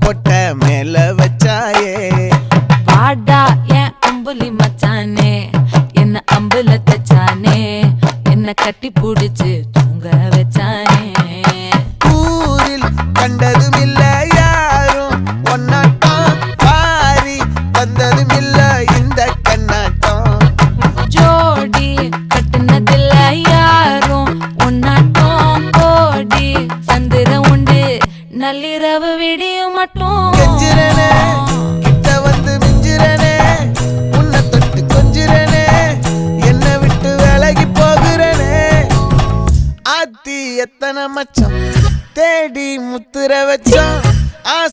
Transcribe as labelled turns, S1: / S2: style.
S1: கொட்ட மேல வச்சாயே
S2: வாடா என் அம்புலி மச்சானே என்ன அம்புல தச்சானே என்ன கட்டி புடிச்சு தூங்க வச்சானே
S1: ஊரில் கண்டதும் இல்ல யாரும் ஒன்னாட்டம் பாரி வந்ததும் இல்ல இந்த கண்ணாட்டம்
S2: ஜோடி கட்டுனதில்ல யாரும் ஒன்னாட்டம் கோடி சந்திர உண்டு நள்ளிரவு விடியும் மட்டும்
S1: கெஞ்சிரனே கிட்ட வந்து மிஞ்சிரனே உன்னை தொட்டு கொஞ்சிரனே என்னை விட்டு விலகி போகிறனே ஆத்தி எத்தனை மச்சம் தேடி முத்துற வச்சோம்